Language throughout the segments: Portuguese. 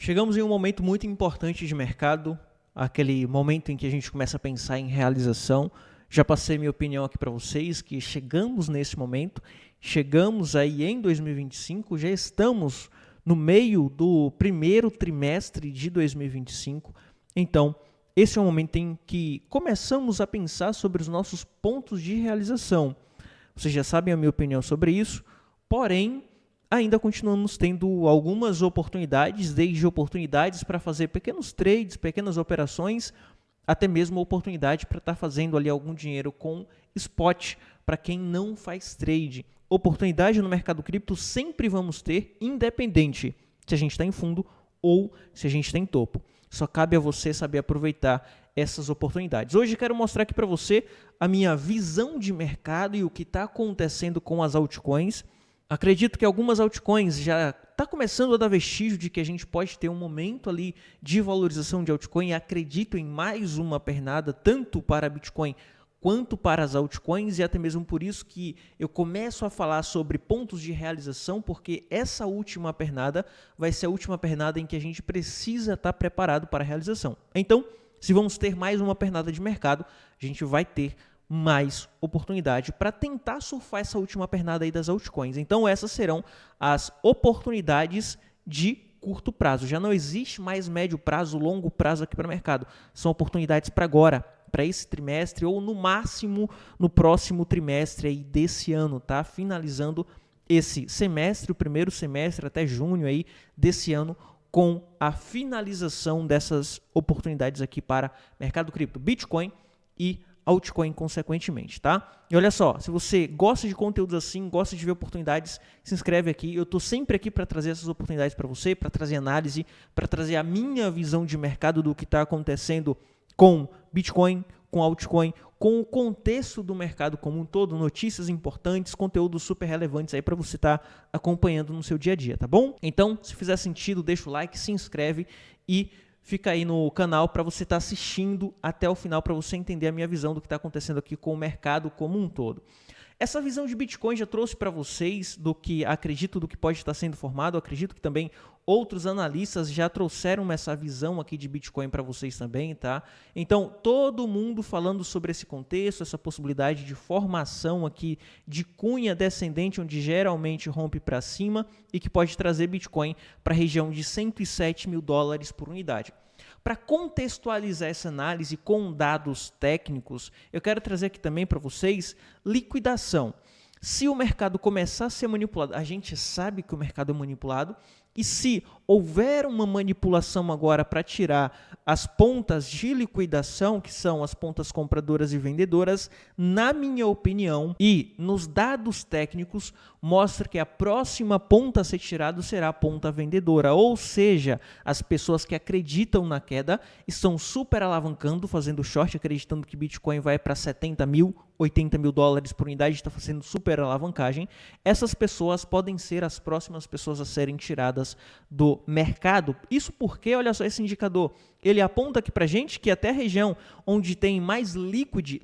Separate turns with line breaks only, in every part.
Chegamos em um momento muito importante de mercado, aquele momento em que a gente começa a pensar em realização. Já passei minha opinião aqui para vocês que chegamos nesse momento, chegamos aí em 2025, já estamos no meio do primeiro trimestre de 2025, então esse é o momento em que começamos a pensar sobre os nossos pontos de realização. Vocês já sabem a minha opinião sobre isso, porém, ainda continuamos tendo algumas oportunidades, desde oportunidades para fazer pequenos trades, pequenas operações, até mesmo oportunidade para estar fazendo ali algum dinheiro com spot, para quem não faz trade. Oportunidade no mercado cripto sempre vamos ter, independente se a gente está em fundo ou se a gente está em topo. Só cabe a você saber aproveitar essas oportunidades. Hoje quero mostrar aqui para você a minha visão de mercado e o que está acontecendo com as altcoins. Acredito que algumas altcoins já está começando a dar vestígio de que a gente pode ter um momento ali de valorização de altcoin. Acredito em mais uma pernada, tanto para Bitcoin quanto para as altcoins, e até mesmo por isso que eu começo a falar sobre pontos de realização, porque essa última pernada vai ser a última pernada em que a gente precisa estar preparado para a realização. Então, se vamos ter mais uma pernada de mercado, a gente vai ter mais oportunidade para tentar surfar essa última pernada aí das altcoins. Então essas serão as oportunidades de curto prazo. Já não existe mais médio prazo, longo prazo aqui para o mercado. São oportunidades para agora, para esse trimestre ou no máximo no próximo trimestre aí desse ano, tá? Finalizando esse semestre, o primeiro semestre até junho aí desse ano, com a finalização dessas oportunidades aqui para mercado cripto, Bitcoin e altcoin consequentemente, tá? E olha só, se você gosta de conteúdos assim, gosta de ver oportunidades, se inscreve aqui. Eu estou sempre aqui para trazer essas oportunidades para você, para trazer análise, para trazer a minha visão de mercado do que está acontecendo com Bitcoin, com altcoin, com o contexto do mercado como um todo, notícias importantes, conteúdos super relevantes aí para você estar acompanhando no seu dia a dia, tá bom? Então, se fizer sentido, deixa o like, se inscreve e fica aí no canal para você estar assistindo até o final, para você entender a minha visão do que está acontecendo aqui com o mercado como um todo. Essa visão de Bitcoin já trouxe para vocês do que acredito do que pode estar sendo formado. Eu acredito que também outros analistas já trouxeram essa visão aqui de Bitcoin para vocês também, tá? Então, todo mundo falando sobre esse contexto, essa possibilidade de formação aqui de cunha descendente, onde geralmente rompe para cima e que pode trazer Bitcoin para a região de $107.000 por unidade. Para contextualizar essa análise com dados técnicos, eu quero trazer aqui também para vocês liquidação. Se o mercado começar a ser manipulado, a gente sabe que o mercado é manipulado, e se houver uma manipulação agora para tirar as pontas de liquidação, que são as pontas compradoras e vendedoras, na minha opinião e nos dados técnicos, mostra que a próxima ponta a ser tirada será a ponta vendedora, ou seja, as pessoas que acreditam na queda estão super alavancando, fazendo short, acreditando que Bitcoin vai para 70 mil, 80 mil dólares por unidade, está fazendo super alavancagem. Essas pessoas podem ser as próximas pessoas a serem tiradas do mercado. Isso porque, olha só, esse indicador, ele aponta aqui para a gente que até a região onde tem mais liquid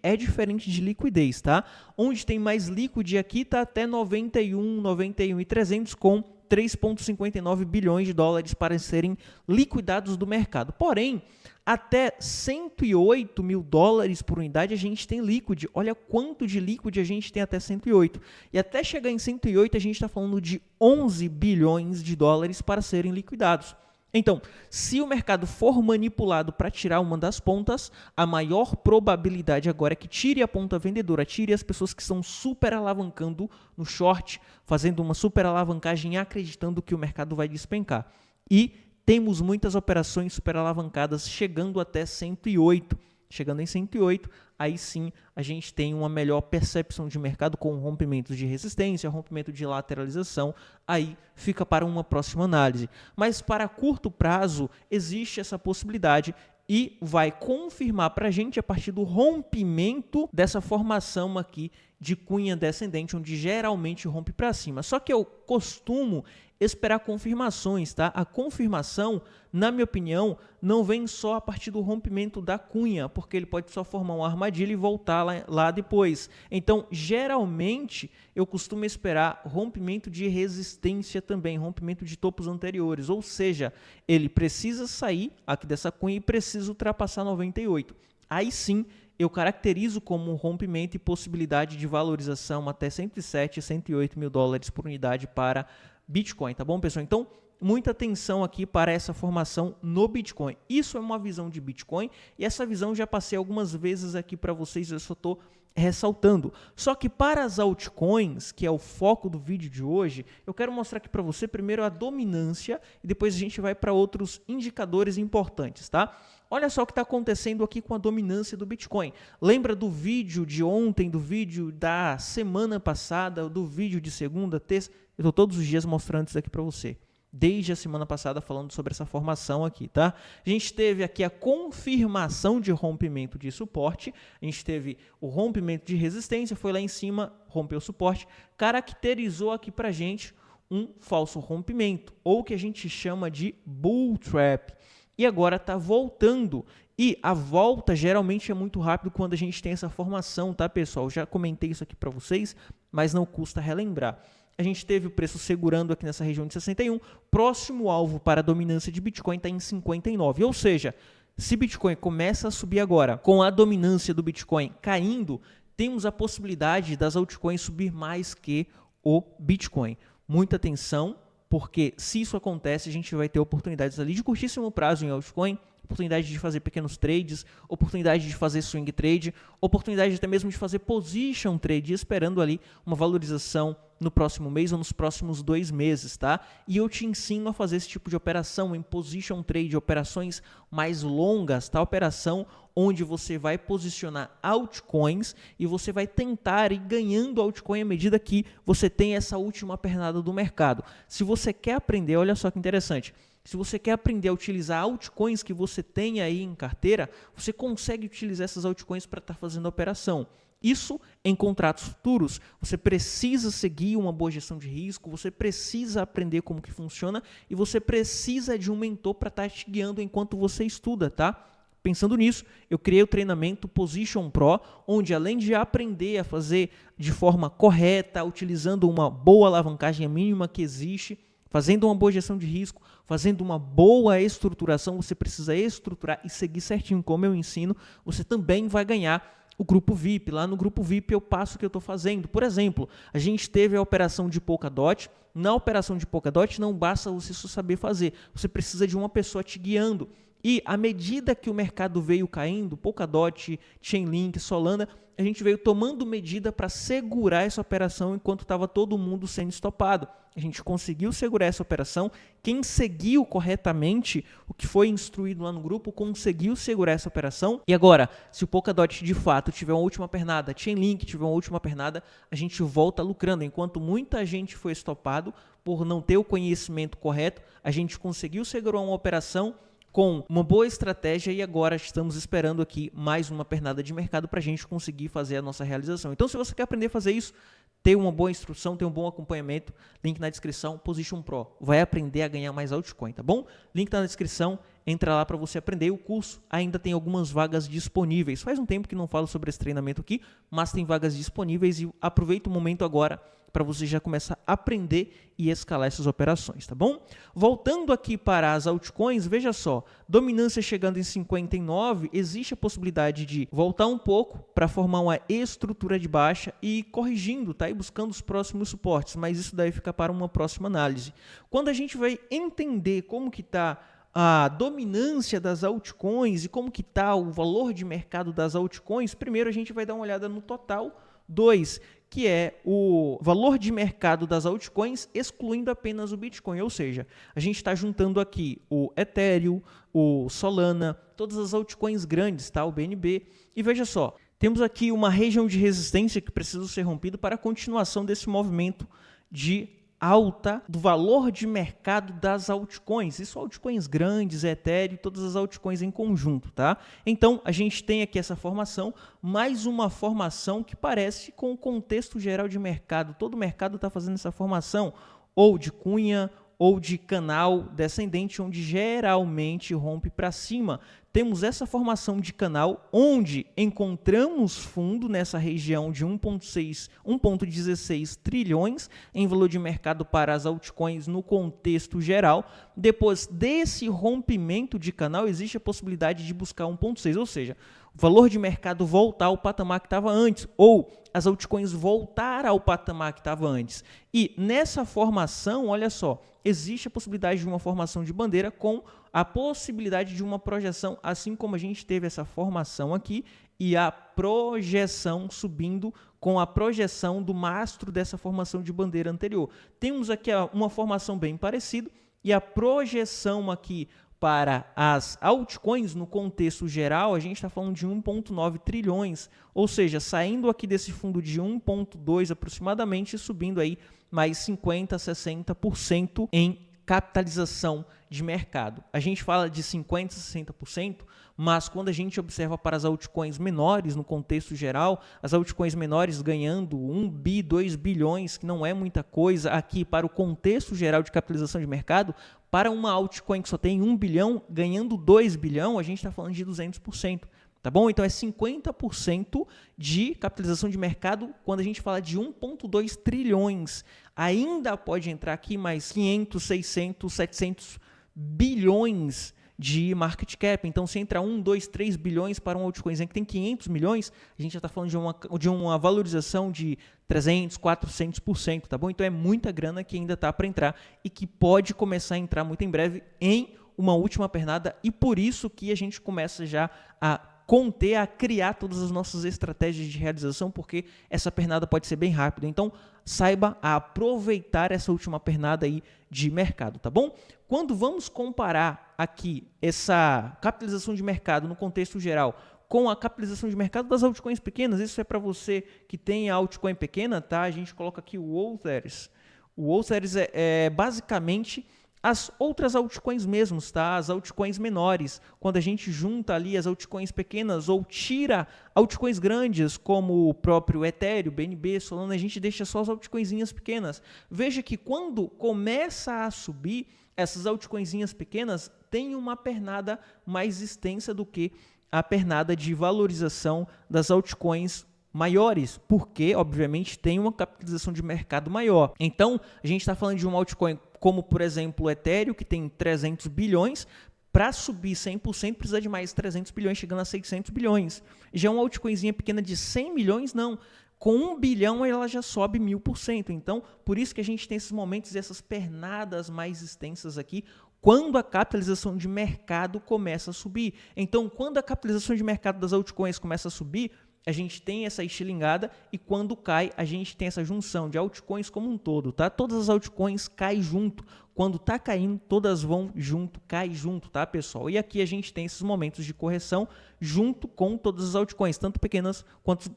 é diferente de liquidez, tá? Onde tem mais liquid aqui está até 91.300 com 3,59 bilhões de dólares para serem liquidados do mercado. Porém, até 108 mil dólares por unidade a gente tem liquid. Olha quanto de liquid a gente tem até 108. E até chegar em 108 a gente está falando de 11 bilhões de dólares para serem liquidados. Então, se o mercado for manipulado para tirar uma das pontas, a maior probabilidade agora é que tire a ponta vendedora, tire as pessoas que estão super alavancando no short, fazendo uma super alavancagem, acreditando que o mercado vai despencar. E temos muitas operações super alavancadas chegando até 108. Chegando em 108, aí sim a gente tem uma melhor percepção de mercado com rompimentos de resistência, rompimento de lateralização, aí fica para uma próxima análise. Mas para curto prazo existe essa possibilidade e vai confirmar para a gente a partir do rompimento dessa formação aqui de cunha descendente, onde geralmente rompe para cima. Só que eu costumo esperar confirmações, tá? A confirmação, na minha opinião, não vem só a partir do rompimento da cunha, porque ele pode só formar uma armadilha e voltar lá depois. Então, geralmente, eu costumo esperar rompimento de resistência também, rompimento de topos anteriores, ou seja, ele precisa sair aqui dessa cunha e precisa ultrapassar 98. Aí sim, eu caracterizo como um rompimento e possibilidade de valorização até 107, 108 mil dólares por unidade para Bitcoin, tá bom, pessoal? Então, muita atenção aqui para essa formação no Bitcoin. Isso é uma visão de Bitcoin e essa visão já passei algumas vezes aqui para vocês, eu só estou ressaltando. Só que para as altcoins, que é o foco do vídeo de hoje, eu quero mostrar aqui para você primeiro a dominância e depois a gente vai para outros indicadores importantes, tá? Olha só o que está acontecendo aqui com a dominância do Bitcoin. Lembra do vídeo de ontem, do vídeo da semana passada, do vídeo de segunda, terça? Eu estou todos os dias mostrando isso aqui para você. Desde a semana passada falando sobre essa formação aqui, tá? A gente teve aqui a confirmação de rompimento de suporte, a gente teve o rompimento de resistência, foi lá em cima, rompeu o suporte, caracterizou aqui pra gente um falso rompimento, ou que a gente chama de bull trap. E agora está voltando. E a volta geralmente é muito rápido quando a gente tem essa formação, tá, pessoal? Já comentei isso aqui para vocês, mas não custa relembrar. A gente teve o preço segurando aqui nessa região de 61, próximo alvo para a dominância de Bitcoin está em 59, ou seja, se Bitcoin começa a subir agora, com a dominância do Bitcoin caindo, temos a possibilidade das altcoins subir mais que o Bitcoin. Muita atenção, porque se isso acontece, a gente vai ter oportunidades ali de curtíssimo prazo em altcoin, oportunidade de fazer pequenos trades, oportunidade de fazer swing trade, oportunidade até mesmo de fazer position trade, esperando ali uma valorização no próximo mês ou nos próximos 2 meses, tá? E eu te ensino a fazer esse tipo de operação em position trade, operações mais longas, tá? Operação onde você vai posicionar altcoins e você vai tentar ir ganhando altcoin à medida que você tem essa última pernada do mercado. Se você quer aprender, olha só que interessante, se você quer aprender a utilizar altcoins que você tem aí em carteira, você consegue utilizar essas altcoins para estar fazendo a operação. Isso em contratos futuros, você precisa seguir uma boa gestão de risco, você precisa aprender como que funciona e você precisa de um mentor para estar te guiando enquanto você estuda, tá? Pensando nisso, eu criei o treinamento Position Pro, onde além de aprender a fazer de forma correta, utilizando uma boa alavancagem, a mínima que existe, fazendo uma boa gestão de risco, fazendo uma boa estruturação, você precisa estruturar e seguir certinho como eu ensino, você também vai ganhar o grupo VIP. Lá no grupo VIP eu passo o que eu estou fazendo. Por exemplo, a gente teve a operação de Polkadot. Na operação de Polkadot não basta você só saber fazer, você precisa de uma pessoa te guiando. E à medida que o mercado veio caindo, Polkadot, Chainlink, Solana, a gente veio tomando medida para segurar essa operação enquanto estava todo mundo sendo estopado. A gente conseguiu segurar essa operação. Quem seguiu corretamente o que foi instruído lá no grupo conseguiu segurar essa operação. E agora, se o Polkadot de fato tiver uma última pernada, Chainlink tiver uma última pernada, a gente volta lucrando. Enquanto muita gente foi estopado por não ter o conhecimento correto, a gente conseguiu segurar uma operação com uma boa estratégia e agora estamos esperando aqui mais uma pernada de mercado para a gente conseguir fazer a nossa realização. Então, se você quer aprender a fazer isso, ter uma boa instrução, ter um bom acompanhamento, link na descrição, Position Pro. Vai aprender a ganhar mais altcoin, tá bom? Link tá na descrição, entra lá para você aprender. O curso ainda tem algumas vagas disponíveis. Faz um tempo que não falo sobre esse treinamento aqui, mas tem vagas disponíveis e aproveita o momento agora para você já começar a aprender e escalar essas operações, tá bom? Voltando aqui para as altcoins, veja só, dominância chegando em 59, existe a possibilidade de voltar um pouco para formar uma estrutura de baixa e ir corrigindo, tá? E buscando os próximos suportes, mas isso daí fica para uma próxima análise. Quando a gente vai entender como que está a dominância das altcoins e como que está o valor de mercado das altcoins, primeiro a gente vai dar uma olhada no total. 2, que é o valor de mercado das altcoins, excluindo apenas o Bitcoin. Ou seja, a gente está juntando aqui o Ethereum, o Solana, todas as altcoins grandes, tá? O BNB. E veja só, temos aqui uma região de resistência que precisa ser rompida para a continuação desse movimento de alta do valor de mercado das altcoins. Isso altcoins grandes, Ethereum, todas as altcoins em conjunto, tá? Então, a gente tem aqui essa formação, mais uma formação que parece com o contexto geral de mercado. Todo o mercado está fazendo essa formação, ou de cunha, ou de canal descendente, onde geralmente rompe para cima. Temos essa formação de canal onde encontramos fundo nessa região de 1,16 trilhões em valor de mercado para as altcoins no contexto geral. Depois desse rompimento de canal, existe a possibilidade de buscar 1,6, ou seja, o valor de mercado voltar ao patamar que estava antes, ou as altcoins voltar ao patamar que estava antes. E nessa formação, olha só, existe a possibilidade de uma formação de bandeira com a possibilidade de uma projeção, assim como a gente teve essa formação aqui e a projeção subindo com a projeção do mastro dessa formação de bandeira anterior. Temos aqui uma formação bem parecida e a projeção aqui para as altcoins, no contexto geral, a gente está falando de 1,9 trilhões, ou seja, saindo aqui desse fundo de 1,2 aproximadamente, subindo aí mais 50%, 60% em capitalização de mercado. A gente fala de 50%, 60%, mas quando a gente observa para as altcoins menores, no contexto geral, as altcoins menores ganhando 1 bi, 2 bilhões, que não é muita coisa aqui para o contexto geral de capitalização de mercado, para uma altcoin que só tem 1 bilhão, ganhando 2 bilhão, a gente está falando de 200%. Tá bom? Então é 50% de capitalização de mercado quando a gente fala de 1,2 trilhões. Ainda pode entrar aqui mais 500, 600, 700 bilhões de market cap. Então, se entra 1, 2, 3 bilhões para um altcoin que tem 500 milhões, a gente já está falando de uma valorização de 300, 400%, tá bom? Então, é muita grana que ainda está para entrar e que pode começar a entrar muito em breve em uma última pernada, e por isso que a gente começa já a conter, a criar todas as nossas estratégias de realização, porque essa pernada pode ser bem rápida. Então, saiba aproveitar essa última pernada aí de mercado, tá bom? Quando vamos comparar aqui essa capitalização de mercado no contexto geral com a capitalização de mercado das altcoins pequenas, isso é para você que tem a altcoin pequena, tá? A gente coloca aqui o Others. O Others é basicamente as outras altcoins mesmos, tá? As altcoins menores. Quando a gente junta ali as altcoins pequenas ou tira altcoins grandes, como o próprio Ethereum, BNB, Solana, a gente deixa só as altcoinzinhas pequenas. Veja que quando começa a subir, essas altcoinzinhas pequenas têm uma pernada mais extensa do que a pernada de valorização das altcoins maiores, porque, obviamente, tem uma capitalização de mercado maior. Então, a gente está falando de uma altcoin como, por exemplo, o Ethereum, que tem 300 bilhões, para subir 100% precisa de mais 300 bilhões, chegando a 600 bilhões. Já uma altcoinzinha pequena de 100 milhões, não. Com 1 bilhão, ela já sobe 1000%. Então, por isso que a gente tem esses momentos e essas pernadas mais extensas aqui, quando a capitalização de mercado começa a subir. Então, quando a capitalização de mercado das altcoins começa a subir, a gente tem essa estilingada, e quando cai, a gente tem essa junção de altcoins como um todo, tá? Todas as altcoins caem junto. Quando tá caindo, todas vão junto, cai junto, tá, pessoal? E aqui a gente tem esses momentos de correção junto com todas as altcoins, tanto pequenas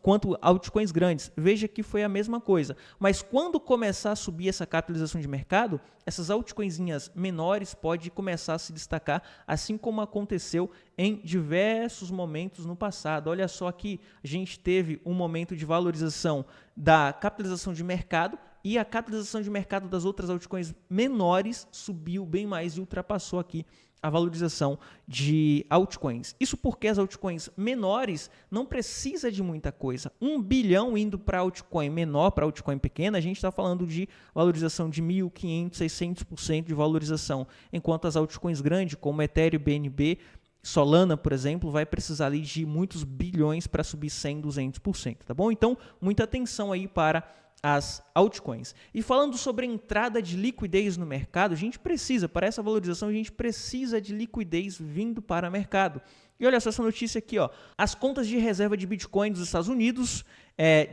quanto altcoins grandes. Veja que foi a mesma coisa. Mas quando começar a subir essa capitalização de mercado, essas altcoinzinhas menores podem começar a se destacar, assim como aconteceu em diversos momentos no passado. Olha só aqui, a gente teve um momento de valorização da capitalização de mercado, e a capitalização de mercado das outras altcoins menores subiu bem mais e ultrapassou aqui a valorização de altcoins. Isso porque as altcoins menores não precisa de muita coisa. 1 bilhão indo para altcoin menor, para altcoin pequena, a gente está falando de valorização de 1.500, 600% de valorização, enquanto as altcoins grandes, como Ethereum, BNB, Solana, por exemplo, vai precisar ali de muitos bilhões para subir 100%, 200%, tá bom? Então, muita atenção aí para as altcoins. E falando sobre entrada de liquidez no mercado, a gente precisa, para essa valorização, a gente precisa de liquidez vindo para o mercado. E olha só essa notícia aqui, ó. As contas de reserva de Bitcoin dos Estados Unidos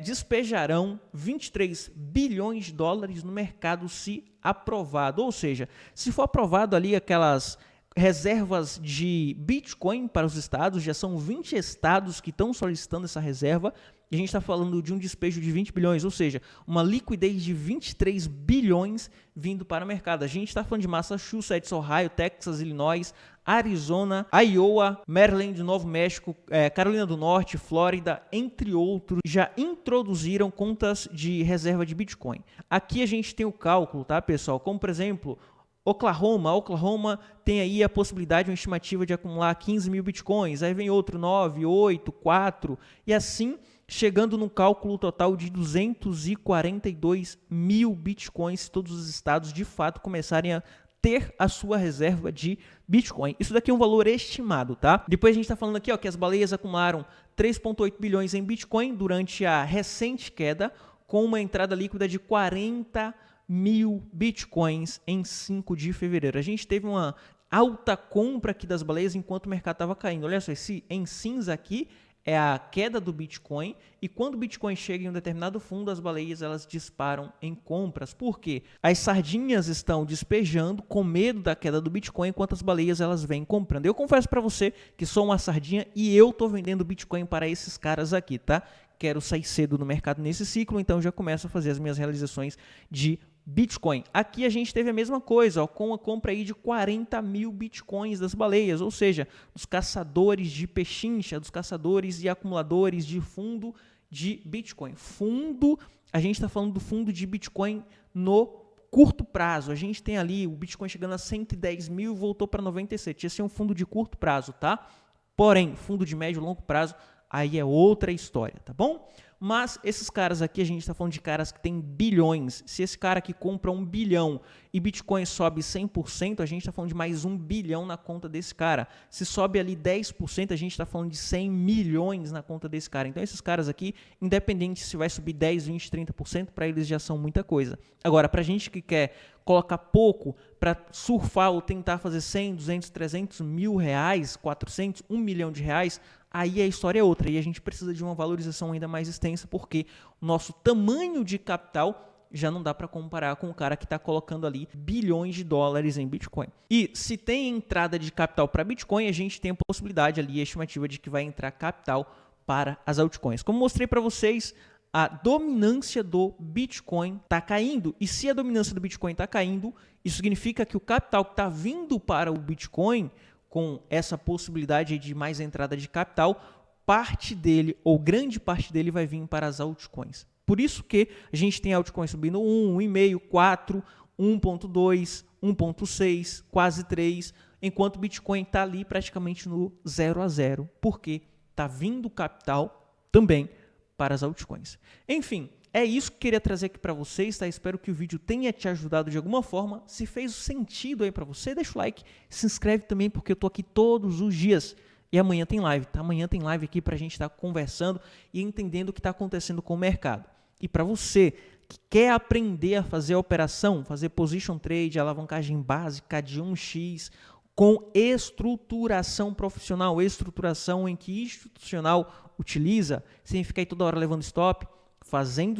despejarão 23 bilhões de dólares no mercado se aprovado. Ou seja, se for aprovado ali aquelas reservas de Bitcoin para os estados, já são 20 estados que estão solicitando essa reserva, e a gente está falando de um despejo de 20 bilhões, ou seja, uma liquidez de 23 bilhões vindo para o mercado. A gente está falando de Massachusetts, Ohio, Texas, Illinois, Arizona, Iowa, Maryland, Novo México, Carolina do Norte, Flórida, entre outros, já introduziram contas de reserva de Bitcoin. Aqui a gente tem o cálculo, tá, pessoal? Como, por exemplo, Oklahoma tem aí a possibilidade, uma estimativa de acumular 15 mil bitcoins, aí vem outro 9, 8, 4, e assim chegando num cálculo total de 242 mil bitcoins se todos os estados de fato começarem a ter a sua reserva de Bitcoin. Isso daqui é um valor estimado, tá? Depois a gente está falando aqui ó, que as baleias acumularam 3,8 bilhões em Bitcoin durante a recente queda, com uma entrada líquida de 40 mil Bitcoins em 5 de fevereiro. A gente teve uma alta compra aqui das baleias enquanto o mercado estava caindo. Olha só, esse em cinza aqui é a queda do Bitcoin, e quando o Bitcoin chega em um determinado fundo, as baleias elas disparam em compras. Por quê? As sardinhas estão despejando com medo da queda do Bitcoin, enquanto as baleias elas vêm comprando. Eu confesso para você que sou uma sardinha e eu estou vendendo Bitcoin para esses caras aqui, tá? Quero sair cedo no mercado nesse ciclo, então já começo a fazer as minhas realizações de Bitcoin. Aqui a gente teve a mesma coisa, ó, com a compra aí de 40 mil Bitcoins das baleias, ou seja, dos caçadores de pechincha, dos caçadores e acumuladores de fundo de Bitcoin. Fundo, a gente está falando do fundo de Bitcoin no curto prazo. A gente tem ali o Bitcoin chegando a 110 mil e voltou para 97. Esse é um fundo de curto prazo, tá? Porém, fundo de médio e longo prazo, aí é outra história, tá bom? Mas esses caras aqui, a gente está falando de caras que têm bilhões. Se esse cara aqui compra 1 bilhão e Bitcoin sobe 100%, a gente está falando de mais 1 bilhão na conta desse cara. Se sobe ali 10%, a gente está falando de 100 milhões na conta desse cara. Então esses caras aqui, independente se vai subir 10, 20, 30%, para eles já são muita coisa. Agora, para a gente que quer colocar pouco para surfar ou tentar fazer 100, 200, 300 mil reais, 400, 1 milhão de reais, aí a história é outra, e a gente precisa de uma valorização ainda mais extensa, porque o nosso tamanho de capital já não dá para comparar com o cara que está colocando ali bilhões de dólares em Bitcoin. E se tem entrada de capital para Bitcoin, a gente tem a possibilidade ali, a estimativa de que vai entrar capital para as altcoins. Como mostrei para vocês, a dominância do Bitcoin está caindo. E se a dominância do Bitcoin está caindo, isso significa que o capital que está vindo para o Bitcoin, com essa possibilidade de mais entrada de capital, parte dele, ou grande parte dele, vai vir para as altcoins. Por isso que a gente tem altcoins subindo 1, 1,5, 4, 1,2, 1,6, quase 3, enquanto o Bitcoin está ali praticamente no 0 a 0, porque está vindo capital também para as altcoins. Enfim, é isso que eu queria trazer aqui para vocês, tá? Espero que o vídeo tenha te ajudado de alguma forma. Se fez sentido aí para você, deixa o like, se inscreve também, porque eu tô aqui todos os dias. E amanhã tem live, tá? Amanhã tem live aqui para a gente estar conversando e entendendo o que está acontecendo com o mercado. E para você que quer aprender a fazer a operação, fazer position trade, alavancagem básica de 1x, com estruturação profissional, estruturação em que institucional utiliza, sem ficar aí toda hora levando stop,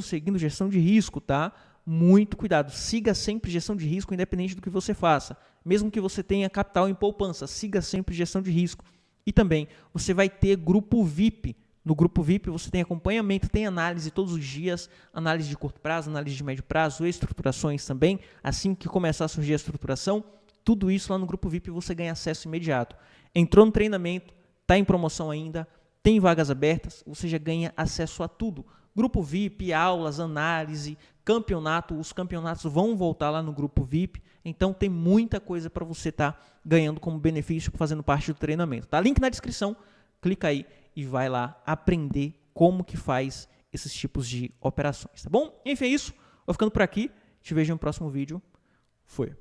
seguindo gestão de risco, tá? Muito cuidado, siga sempre gestão de risco independente do que você faça. Mesmo que você tenha capital em poupança, siga sempre gestão de risco. E também você vai ter grupo VIP. No grupo VIP você tem acompanhamento, tem análise todos os dias, análise de curto prazo, análise de médio prazo, estruturações também. Assim que começar a surgir a estruturação, tudo isso lá no grupo VIP você ganha acesso imediato. Entrou no treinamento, está em promoção ainda, tem vagas abertas, você já ganha acesso a tudo. Grupo VIP, aulas, análise, campeonato, os campeonatos vão voltar lá no grupo VIP, então tem muita coisa para você estar ganhando como benefício fazendo parte do treinamento. Tá? Link na descrição, clica aí e vai lá aprender como que faz esses tipos de operações, tá bom? Enfim, é isso, vou ficando por aqui, te vejo no próximo vídeo, fui!